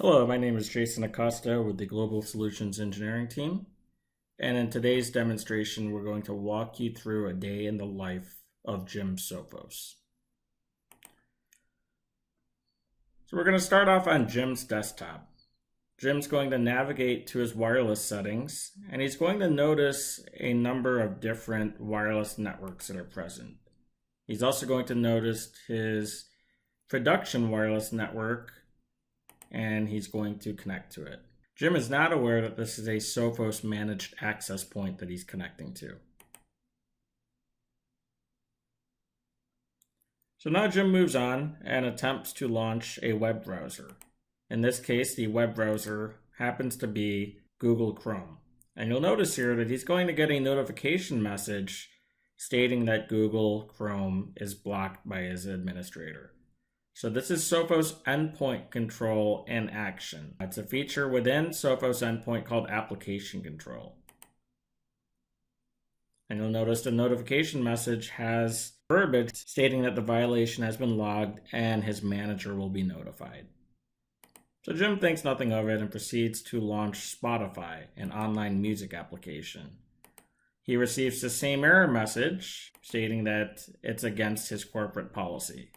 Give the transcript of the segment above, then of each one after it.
Hello, my name is Jason Acosta with the Global Solutions Engineering team. And in today's demonstration, we're going to walk you through a day in the life of Jim Sophos. So we're going to start off on Jim's desktop. Jim's going to navigate to his wireless settings, and he's going to notice a number of different wireless networks that are present. He's also going to notice his production wireless network, and he's going to connect to it. Jim is not aware that this is a Sophos managed access point that he's connecting to. So now Jim moves on and attempts to launch a web browser. In this case, the web browser happens to be Google Chrome. And you'll notice here that he's going to get a notification message stating that Google Chrome is blocked by his administrator. So this is Sophos Endpoint Control in action. It's a feature within Sophos Endpoint called Application Control. And you'll notice the notification message has verbiage stating that the violation has been logged and his manager will be notified. So Jim thinks nothing of it and proceeds to launch Spotify, an online music application. He receives the same error message stating that it's against his corporate policy.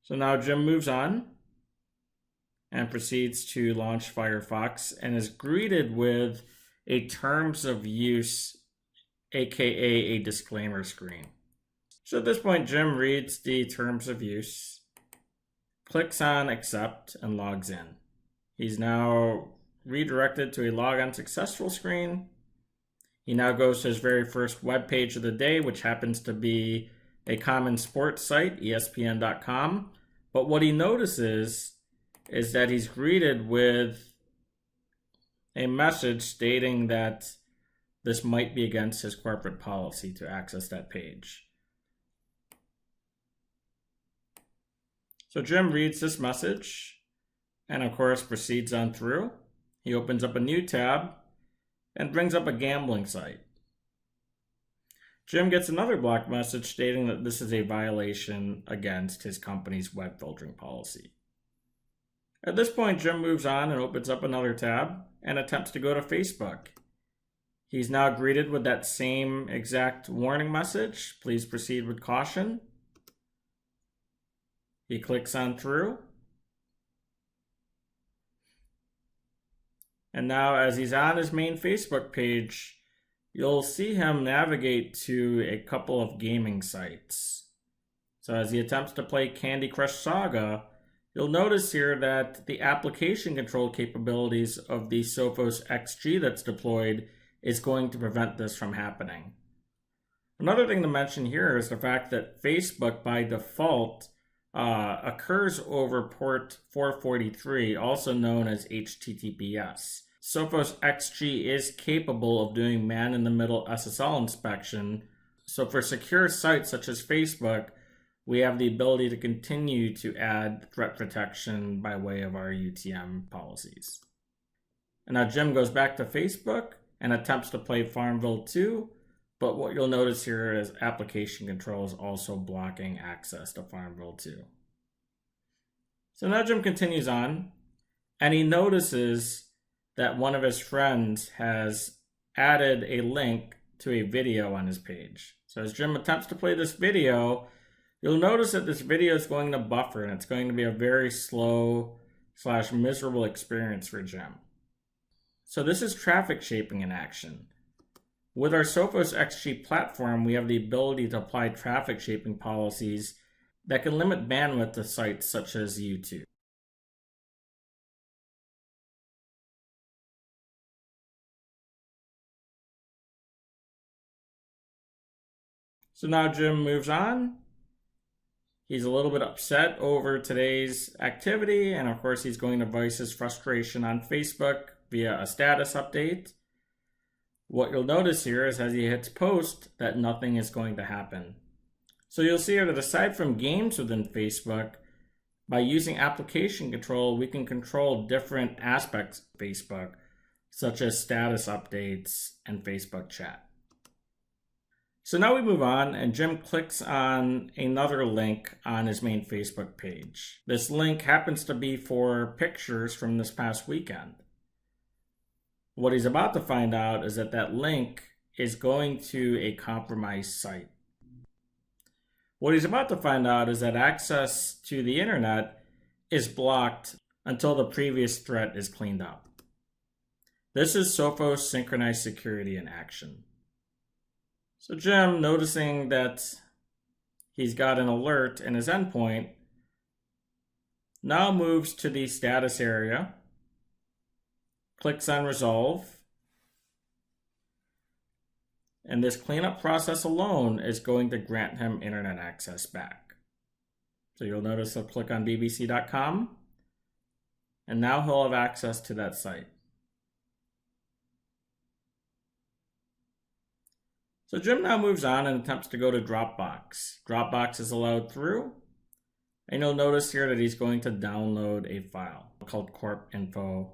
So now Jim moves on and proceeds to launch Firefox and is greeted with a terms of use, aka a disclaimer screen. So at this point, Jim reads the terms of use, clicks on accept, and logs in. He's now redirected to a log-on successful screen. He now goes to his very first web page of the day, which happens to be a common sports site, ESPN.com. But what he notices is that he's greeted with a message stating that this might be against his corporate policy to access that page. So Jim reads this message and of course proceeds on through. He opens up a new tab and brings up a gambling site. Jim gets another block message stating that this is a violation against his company's web filtering policy. At this point, Jim moves on and opens up another tab and attempts to go to Facebook. He's now greeted with that same exact warning message. Please proceed with caution. He clicks on through. And now as he's on his main Facebook page, you'll see him navigate to a couple of gaming sites. So as he attempts to play Candy Crush Saga, you'll notice here that the application control capabilities of the Sophos XG that's deployed is going to prevent this from happening. Another thing to mention here is the fact that Facebook by default occurs over port 443, also known as HTTPS. Sophos XG is capable of doing man-in-the-middle SSL inspection, so for secure sites such as Facebook, we have the ability to continue to add threat protection by way of our UTM policies. And now Jim goes back to Facebook and attempts to play Farmville 2, but what you'll notice here is application control is also blocking access to Farmville 2. So now Jim continues on, and he notices that one of his friends has added a link to a video on his page. So as Jim attempts to play this video, you'll notice that this video is going to buffer and it's going to be a very slow / miserable experience for Jim. So this is traffic shaping in action. With our Sophos XG platform, we have the ability to apply traffic shaping policies that can limit bandwidth to sites such as YouTube. So now Jim moves on. He's a little bit upset over today's activity, and of course he's going to voice his frustration on Facebook via a status update. What you'll notice here is as he hits post that nothing is going to happen. So you'll see here that aside from games within Facebook, by using application control, we can control different aspects of Facebook, such as status updates and Facebook chat. So now we move on, and Jim clicks on another link on his main Facebook page. This link happens to be for pictures from this past weekend. What he's about to find out is that that link is going to a compromised site. What he's about to find out is that access to the internet is blocked until the previous threat is cleaned up. This is Sophos Synchronized Security in action. So Jim, noticing that he's got an alert in his endpoint, now moves to the status area, clicks on resolve, and this cleanup process alone is going to grant him internet access back. So you'll notice he'll click on bbc.com, and now he'll have access to that site. So Jim now moves on and attempts to go to Dropbox. Dropbox is allowed through, and you'll notice here that he's going to download a file called corpinfo.doc.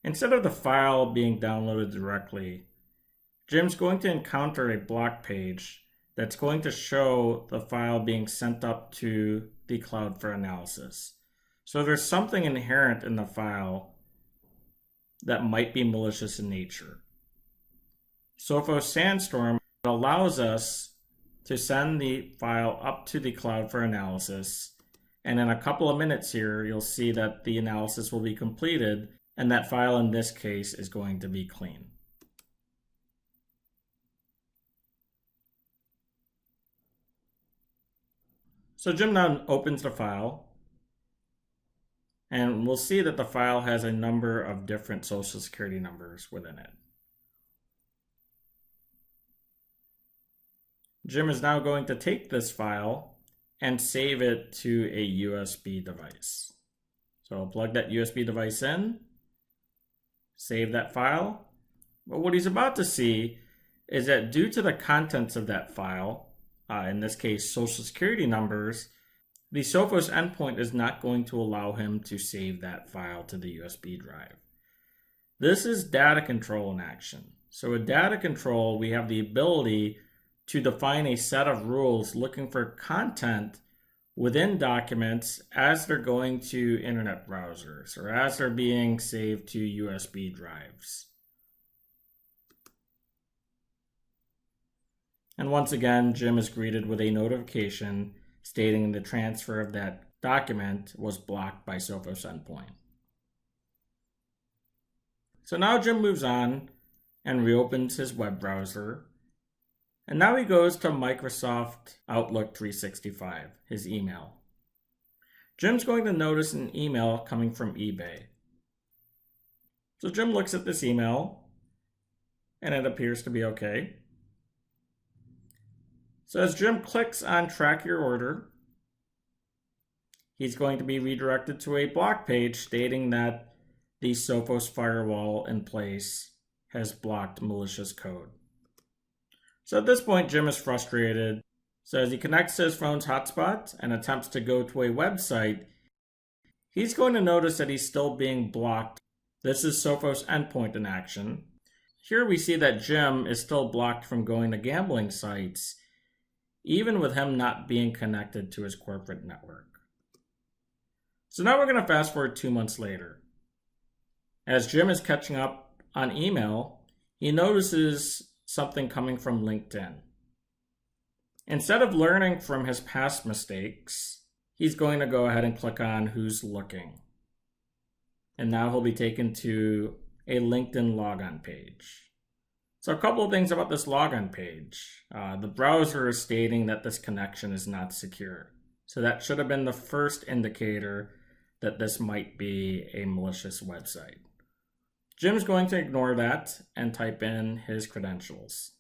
Instead of the file being downloaded directly, Jim's going to encounter a block page that's going to show the file being sent up to the cloud for analysis. So there's something inherent in the file that might be malicious in nature. Sophos Sandstorm allows us to send the file up to the cloud for analysis, and in a couple of minutes here you'll see that the analysis will be completed, and that file in this case is going to be clean. So Jim now opens the file, and we'll see that the file has a number of different social security numbers within it. Jim is now going to take this file and save it to a USB device. So I'll plug that USB device in, save that file. But what he's about to see is that due to the contents of that file, in this case social security numbers, the Sophos endpoint is not going to allow him to save that file to the USB drive. This is data control in action. So with data control, we have the ability to define a set of rules looking for content within documents as they're going to internet browsers or as they're being saved to USB drives. And once again, Jim is greeted with a notification stating the transfer of that document was blocked by Sophos endpoint. So now Jim moves on and reopens his web browser. And now he goes to Microsoft Outlook 365, his email. Jim's going to notice an email coming from eBay. So Jim looks at this email, and it appears to be okay. So as Jim clicks on Track Your Order, he's going to be redirected to a block page stating that the Sophos firewall in place has blocked malicious code. So at this point, Jim is frustrated. So as he connects to his phone's hotspot and attempts to go to a website, he's going to notice that he's still being blocked. This is Sophos endpoint in action. Here we see that Jim is still blocked from going to gambling sites, even with him not being connected to his corporate network. So now we're going to fast forward 2 months later. As Jim is catching up on email, he notices something coming from LinkedIn. Instead of learning from his past mistakes, he's going to go ahead and click on Who's Looking. And now he'll be taken to a LinkedIn Logon page. So a couple of things about this Logon page. The browser is stating that this connection is not secure. So that should have been the first indicator that this might be a malicious website. Jim's going to ignore that and type in his credentials.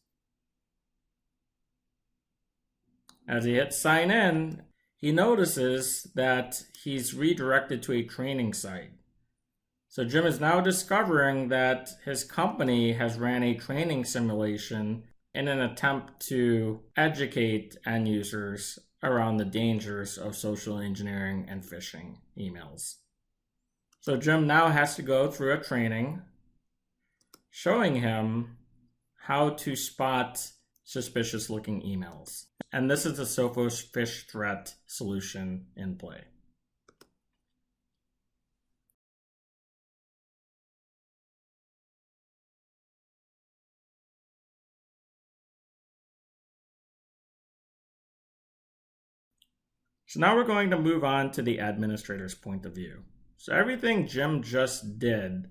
As he hits sign in, he notices that he's redirected to a training site. So Jim is now discovering that his company has ran a training simulation in an attempt to educate end users around the dangers of social engineering and phishing emails. So Jim now has to go through a training showing him how to spot suspicious looking emails. And this is the Sophos fish threat solution in play. So now we're going to move on to the administrator's point of view. So everything Jim just did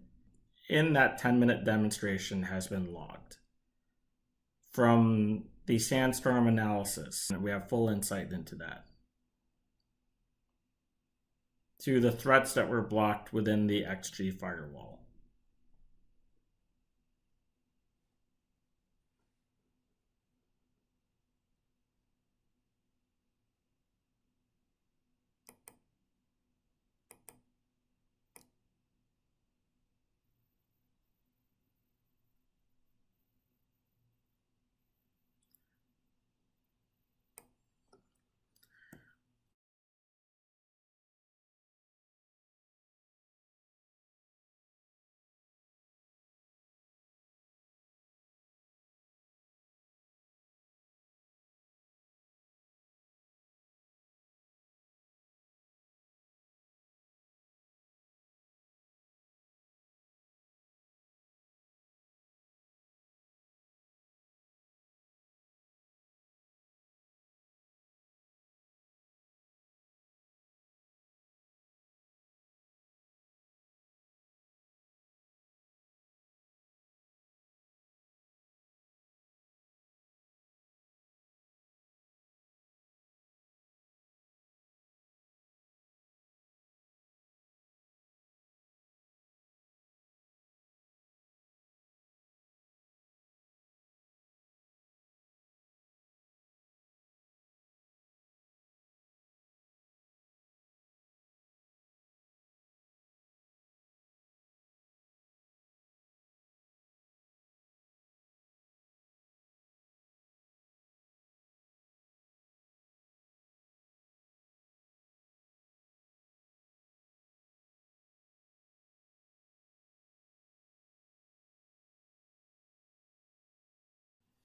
in that 10-minute demonstration has been logged. From the sandstorm analysis, we have full insight into that, to the threats that were blocked within the XG firewall.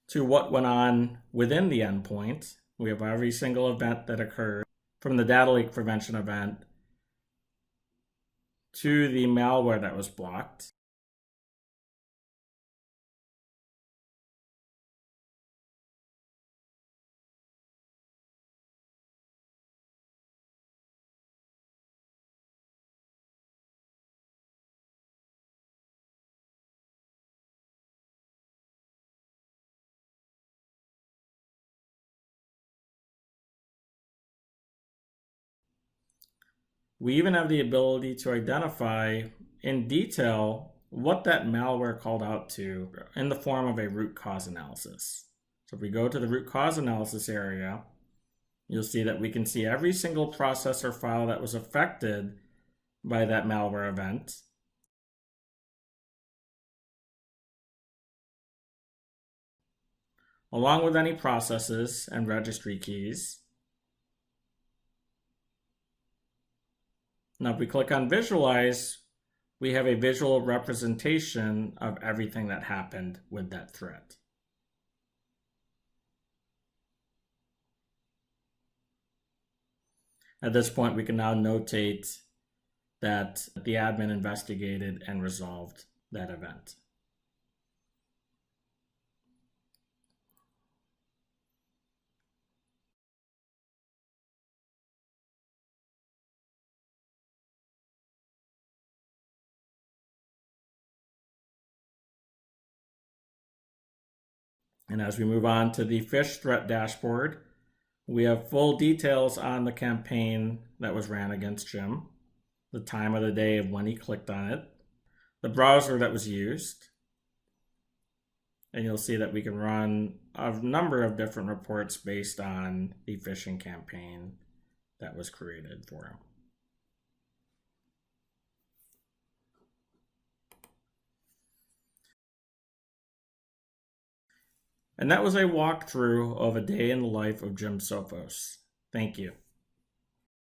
To what went on within the endpoint, we have every single event that occurred, from the data leak prevention event to the malware that was blocked. We even have the ability to identify in detail what that malware called out to in the form of a root cause analysis. So if we go to the root cause analysis area, you'll see that we can see every single process or file that was affected by that malware event, along with any processes and registry keys. Now, if we click on Visualize, we have a visual representation of everything that happened with that threat. At this point, we can now notate that the admin investigated and resolved that event. And as we move on to the fish threat dashboard, we have full details on the campaign that was ran against Jim, the time of the day of when he clicked on it, the browser that was used, and you'll see that we can run a number of different reports based on the phishing campaign that was created for him. And that was a walkthrough of a day in the life of Jim Sophos. Thank you.